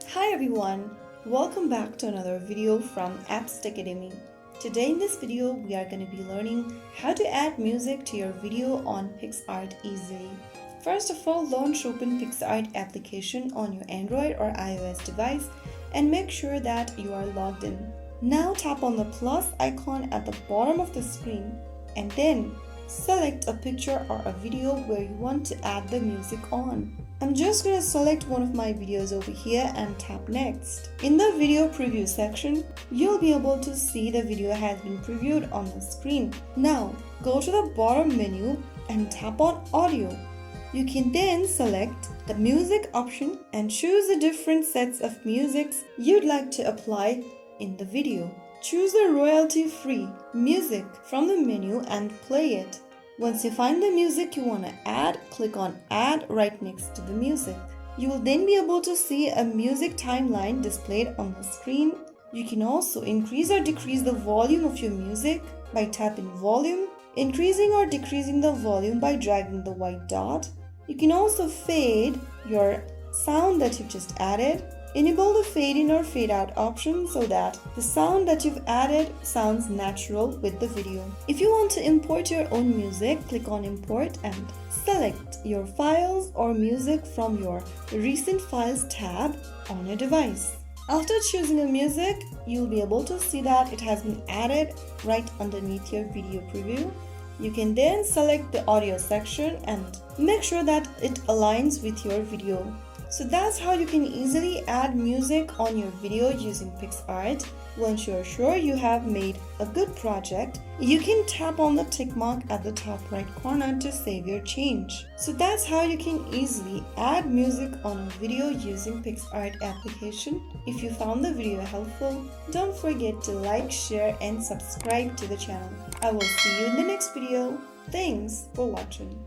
Hi everyone, welcome back to another video from Apps Academy. Today in this video we are going to be learning how to add music to your video on Picsart easily. First of all, launch open Picsart application on your Android or iOS device and make sure that you are logged in. Now tap on the plus icon at the bottom of the screen and then select a picture or a video where you want to add the music on. I'm just going to select one of my videos over here and tap next. In the video preview section, you'll be able to see the video has been previewed on the screen. Now, go to the bottom menu and tap on audio. You can then select the music option and choose the different sets of musics you'd like to apply in the video. Choose the royalty-free music from the menu and play it. Once you find the music you want to add, click on Add right next to the music. You will then be able to see a music timeline displayed on the screen. You can also increase or decrease the volume of your music by tapping Volume, increasing or decreasing the volume by dragging the white dot. You can also fade your sound that you've just added. Enable the fade in or fade out option so that the sound that you've added sounds natural with the video. If you want to import your own music, click on Import and select your files or music from your Recent Files tab on your device. After choosing a music, you'll be able to see that it has been added right underneath your video preview. You can then select the audio section and make sure that it aligns with your video. So that's how you can easily add music on your video using Picsart. Once you're sure you have made a good project, you can tap on the tick mark at the top right corner to save your change. So that's how you can easily add music on a video using Picsart application. If you found the video helpful, don't forget to like, share and subscribe to the channel. I will see you in the next video. Thanks for watching.